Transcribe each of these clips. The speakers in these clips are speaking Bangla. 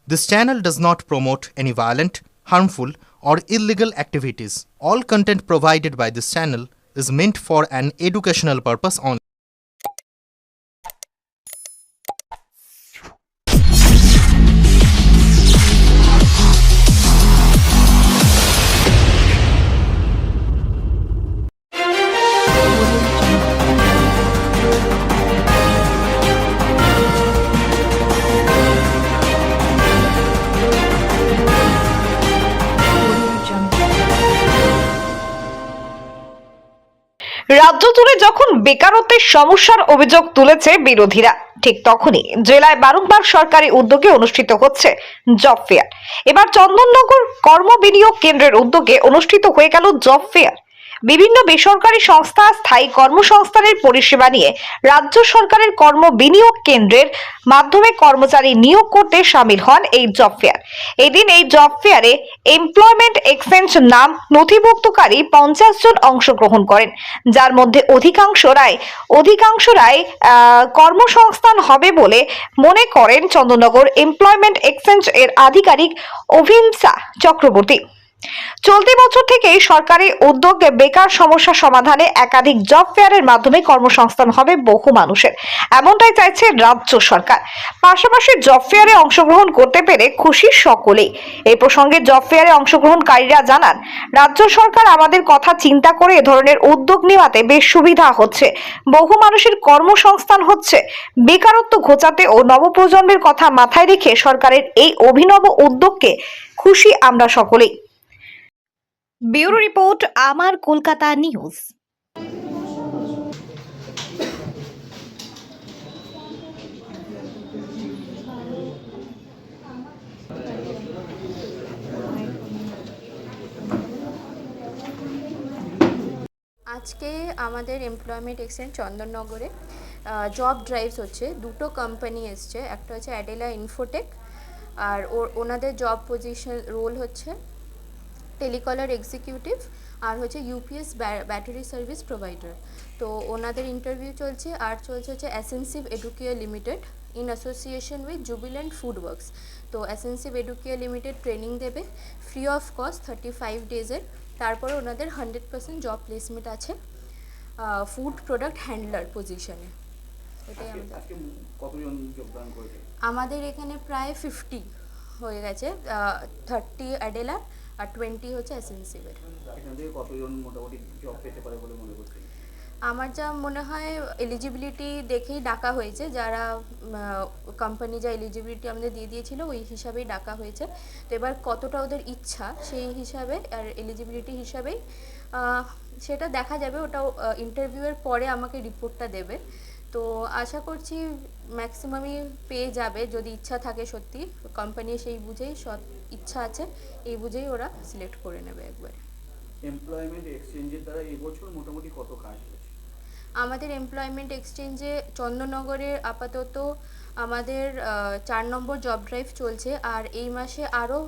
This channel does not promote any violent, harmful, or illegal activities. All content provided by this channel is meant for an educational purpose only. রাজ্য জুড়ে যখন বেকারত্বের সমস্যার অভিযোগ তুলেছে বিরোধীরা, ঠিক তখনই জেলায় বারংবার সরকারি উদ্যোগে অনুষ্ঠিত হচ্ছে জব ফেয়ার। এবার চন্দননগর কর্ম বিনিয়োগ কেন্দ্রের উদ্যোগে অনুষ্ঠিত হয়ে গেল জব ফেয়ার। বিভিন্ন বেসরকারি সংস্থা স্থায়ী কর্মসংস্থানের পরিষেবা নিয়ে রাজ্য সরকারের কর্ম বিনিয়োগ কেন্দ্রের মাধ্যমে কর্মচারী নিয়োগ করতে সামিল হন এই জব ফেয়ার। এদিন এই জব ফেয়ারে এমপ্লয়মেন্ট এক্সচেঞ্জ নাম নথিভুক্তকারী 50 জন অংশগ্রহণ করেন, যার মধ্যে অধিকাংশরাই কর্মসংস্থান হবে বলে মনে করেন চন্দননগর এমপ্লয়মেন্ট এক্সচেঞ্জ এর আধিকারিক অভিনসা চক্রবর্তী। চলতি বছর থেকে সরকারি উদ্যোগে বেকার সমস্যা সমাধানে একাধিক জব ফেয়ারের মাধ্যমে কর্মসংস্থান হবে বহু মানুষের, এমনটাই চাইছে রাজ্য সরকার। পাশাপাশি জব ফেয়ারে অংশগ্রহণ করতে পেরে খুশি সকলেই। এই প্রসঙ্গে জব ফেয়ারে অংশগ্রহণকারীরা জানান, রাজ্য সরকার আমাদের কথা চিন্তা করে এ ধরনের উদ্যোগ নেওয়াতে বেশ সুবিধা হচ্ছে, বহু মানুষের কর্মসংস্থান হচ্ছে। বেকারত্ব ঘোচাতে ও নবপ্রজন্মের কথা মাথায় রেখে সরকারের এই অভিনব উদ্যোগকে খুশি আমরা সকলেই। ব্যুরো রিপোর্ট, আমার কলকাতা নিউজ। আজকে আমাদের এমপ্লয়মেন্ট এক্সচেঞ্জ চন্দননগরে জব ড্রাইভস হচ্ছে। দুটো কোম্পানি এসছে, একটা হচ্ছে অ্যাডেলা ইনফোটেক, আর ওনাদের জব পজিশন রোল হচ্ছে টেলিকলার এক্সিকিউটিভ, আর হচ্ছে ইউপিএস ব্যাটারি সার্ভিস প্রোভাইডার। তো ওনাদের ইন্টারভিউ চলছে। আর চলছে হচ্ছে Ascensive Educare Limited in association with Jubilant Food Works. তো অ্যাসেন্সিভ এডুকেয়ার লিমিটেড ট্রেনিং দেবে ফ্রি অফ কস্ট 35 ডেজের। তারপরে ওনাদের 100% জব প্লেসমেন্ট আছে ফুড প্রোডাক্ট হ্যান্ডলার পজিশনে। এটাই আমাদের এখানে প্রায় 50 হয়ে গেছে, 30 অ্যাডেলার আর 20 হচ্ছে অ্যাসেন্সিভের। আমার যা মনে হয় এলিজিবিলিটি দেখেই ডাকা হয়েছে, যারা কোম্পানি যা এলিজিবিলিটি আমাদের দিয়ে দিয়েছিল ওই হিসাবেই ডাকা হয়েছে। তো এবার কতটা ওদের ইচ্ছা সেই হিসাবে আর এলিজিবিলিটি হিসাবেই সেটা দেখা যাবে। ওটাও ইন্টারভিউয়ের পরে আমাকে রিপোর্টটা দেবে। তো আশা করছি ম্যাক্সিমামই পেয়ে যাবে যদি ইচ্ছা থাকে। সত্যি কোম্পানি সেই বুঝেই ইচ্ছা আছে এই বুঝেই ওরা সিলেক্ট করে নেবে একবারে। এমপ্লয়মেন্ট এক্সচেঞ্জের দ্বারা এই বছর মোটামুটি কত কাজ হয়েছে? আমাদের এমপ্লয়মেন্ট এক্সচেঞ্জে চন্দননগরে আপাতত আমাদের 4 নম্বর জব ড্রাইভ চলছে, আর এই মাসে আরও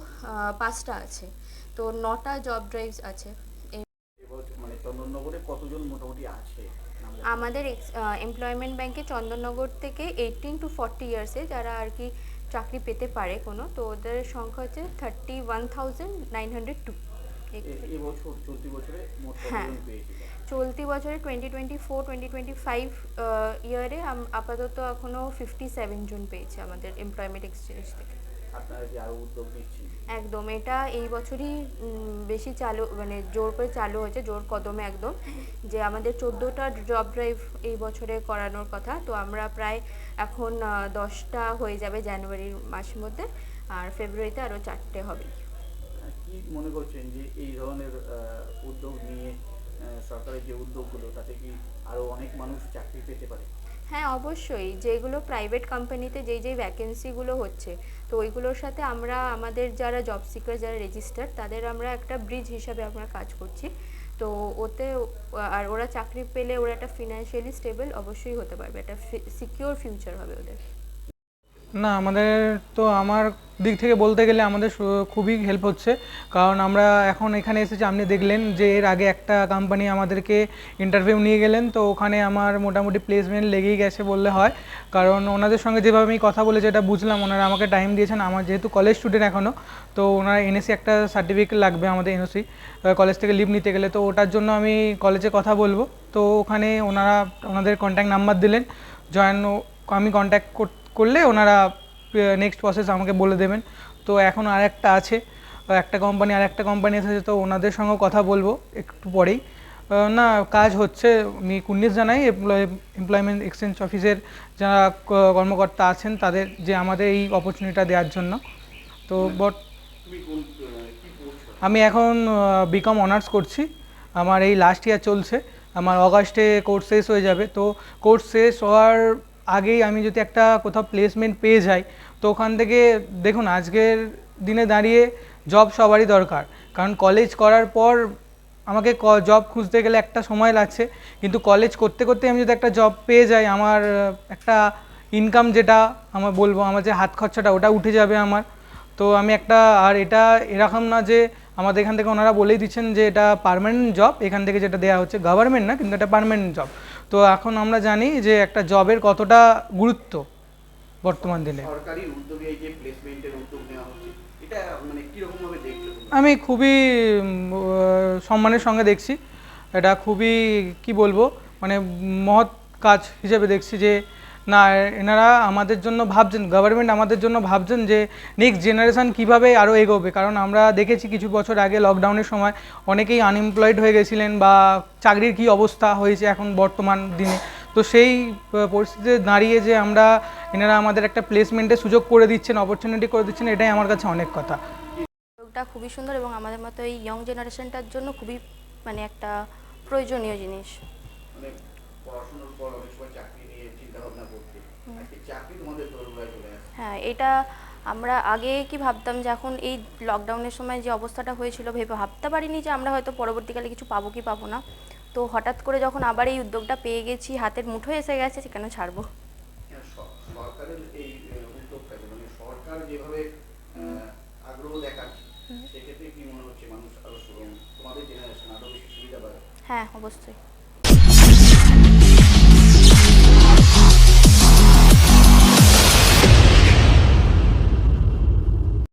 5টা আছে। তো 9টা জব ড্রাইভস আছে। মানে চন্দননগরে কতজন মোটামুটি আছে? আমাদের এমপ্লয়মেন্ট ব্যাংকে চন্দননগর থেকে 18 to 40 ইয়ার্সে যারা আর কি চাকরি পেতে পারে কোনো, তো ওদের সংখ্যা হচ্ছে 31,902। এবছর চলতি বছরে মোট হ্যাঁ, কতজন পেয়েছিল? চলতি বছরে 2024-2025 ইয়ারে আপাতত এখনও 57 জন পেয়েছে আমাদের এমপ্লয়মেন্ট এক্সচেঞ্জ থেকে। আপনারা কি আরও উদ্যোগ নিচ্ছেন? একদম, এটা এই বছরই বেশি চালু, মানে জোর করে চালু হয়েছে, জোর কদমে একদম, যে আমাদের 14টা জব ড্রাইভ এই বছরে করানোর কথা। তো আমরা প্রায় এখন 10টা হয়ে যাবে জানুয়ারির মাসের মধ্যে, আর ফেব্রুয়ারিতে আরও 4টে হবে। কি মনে করছেন যে এই ধরনের উদ্যোগ নিয়ে সরকারের যে উদ্যোগগুলো তাতে কি আরও অনেক মানুষ চাকরি পেতে পারে? হ্যাঁ, অবশ্যই। যেগুলো প্রাইভেট কোম্পানিতে যেই ভ্যাকেন্সিগুলো হচ্ছে, তো ওইগুলোর সাথে আমরা আমাদের যারা জব সিকার, যারা রেজিস্টার, তাদের আমরা একটা ব্রিজ হিসাবে আমরা কাজ করছি। তো ওতে আর ওরা চাকরি পেলে ওরা একটা ফিনান্সিয়ালি স্টেবল অবশ্যই হতে পারবে, একটা সিকিউর ফিউচার হবে ওদের। না, আমাদের তো আমার দিক থেকে বলতে গেলে আমাদের খুবই হেল্প হচ্ছে, কারণ আমরা এখন এখানে এসেছি। আপনি দেখলেন যে এর আগে একটা কোম্পানি আমাদেরকে ইন্টারভিউ নিয়ে গেলেন, তো ওখানে আমার মোটামুটি প্লেসমেন্ট লেগেই গেছে বললে হয়। কারণ ওনাদের সঙ্গে যেভাবে আমি কথা বলে যেটা বুঝলাম, ওনারা আমাকে টাইম দিয়েছেন। আমার যেহেতু কলেজ স্টুডেন্ট এখনও, তো ওনারা এনএসি একটা সার্টিফিকেট লাগবে আমাদের, এনওসি কলেজ থেকে লিভ নিতে গেলে, তো ওটার জন্য আমি কলেজে কথা বলবো। তো ওখানে ওনাদের কন্ট্যাক্ট নাম্বার দিলেন, আমি কন্ট্যাক্ট করলে ওনারা নেক্সট প্রসেস আমাকে বলে দেবেন। তো এখন আরেকটা আছে, একটা কোম্পানি এসেছে, তো ওনাদের সঙ্গেও কথা বলবো একটু পরেই। না, কাজ হচ্ছে। আমি কুর্নিশ জানাই এমপ্লয়মেন্ট এক্সচেঞ্জ অফিসের যারা কর্মকর্তা আছেন তাদের, যে আমাদের এই অপরচুনিটিটা দেওয়ার জন্য। তো আমি এখন বিকম অনার্স করছি, আমার এই লাস্ট ইয়ার চলছে, আমার অগাস্টে কোর্স শেষ হয়ে যাবে। তো কোর্স শেষ হওয়ার আগেই আমি যদি একটা কোথাও প্লেসমেন্ট পেয়ে যাই, তো ওখান থেকে দেখুন, আজকের দিনে দাঁড়িয়ে জব সবারই দরকার। কারণ কলেজ করার পর আমাকে জব খুঁজতে গেলে একটা সময় লাগছে, কিন্তু কলেজ করতে করতে আমি যদি একটা জব পেয়ে যাই, আমার একটা ইনকাম, যেটা আমার যে হাত খরচাটা ওটা উঠে যাবে আমার। তো আমি আর এটা এরকম না যে আমাদের এখান থেকে ওনারা বলেই দিচ্ছেন যে এটা পার্মানেন্ট জব, এখান থেকে যেটা দেওয়া হচ্ছে গভর্নমেন্ট না, কিন্তু এটা পার্মানেন্ট জব। তো এখন আমরা জানি যে একটা জবের কতটা গুরুত্ব বর্তমান দিনে। সরকারি উদ্যোগে এই যে প্লেসমেন্টের উদ্যোগ নেওয়া হচ্ছে, এটা মানে কিরকম ভাবে দেখছো তুমি? আমি খুবই সম্মানের সঙ্গে দেখছি, এটা খুবই কি বলবো, মানে মহৎ কাজ হিসেবে দেখছি যে না, এনারা আমাদের জন্য ভাবছেন, গভর্নমেন্ট আমাদের জন্য ভাবছেন যে নেক্সট জেনারেশান কীভাবে আরও এগোবে। কারণ আমরা দেখেছি কিছু বছর আগে লকডাউনের সময় অনেকেই আনএমপ্লয়েড হয়ে গেছিলেন, বা চাকরির কী অবস্থা হয়েছে এখন বর্তমান দিনে। তো সেই পরিস্থিতিতে দাঁড়িয়ে যে এনারা আমাদের একটা প্লেসমেন্টের সুযোগ করে দিচ্ছেন, অপরচুনিটি করে দিচ্ছেন, এটাই আমার কাছে অনেক কথা। উদ্যোগটা খুবই সুন্দর এবং আমাদের মতো এই ইয়ং জেনারেশনটার জন্য খুবই মানে একটা প্রয়োজনীয় জিনিস। মানে পড়াশোনার পর অনেক সময় চাকরি নিয়ে চিন্তা ভাবনা করতে, আজকে চাকরি তোমাদের দোরগোড়ায় চলে আসছে। হ্যাঁ, এটা আমরা আগে কি ভাবতাম যে এখন এই লকডাউনের সময় যে অবস্থাটা হয়েছিল, ভেবে ভাবতে পারিনি যে আমরা হয়তো পরবর্তীকালে কিছু পাবো কি পাবো না। তো হঠাৎ করে যখন আবার এই উদ্যোগটা পেয়ে গেছি, হাতের মুঠোয় এসে গেছে, সেখানে ছাড়বো। সরকারের এই উদ্যোগটাকে, মানে সরকার যেভাবে আগ্রহ দেখাচ্ছে, সেক্ষেত্রে কি মনে হচ্ছে মানুষ আরো তোমাদের জেনারেশন আরো বেশি সুবিধা পাবে? হ্যাঁ, অবশ্যই।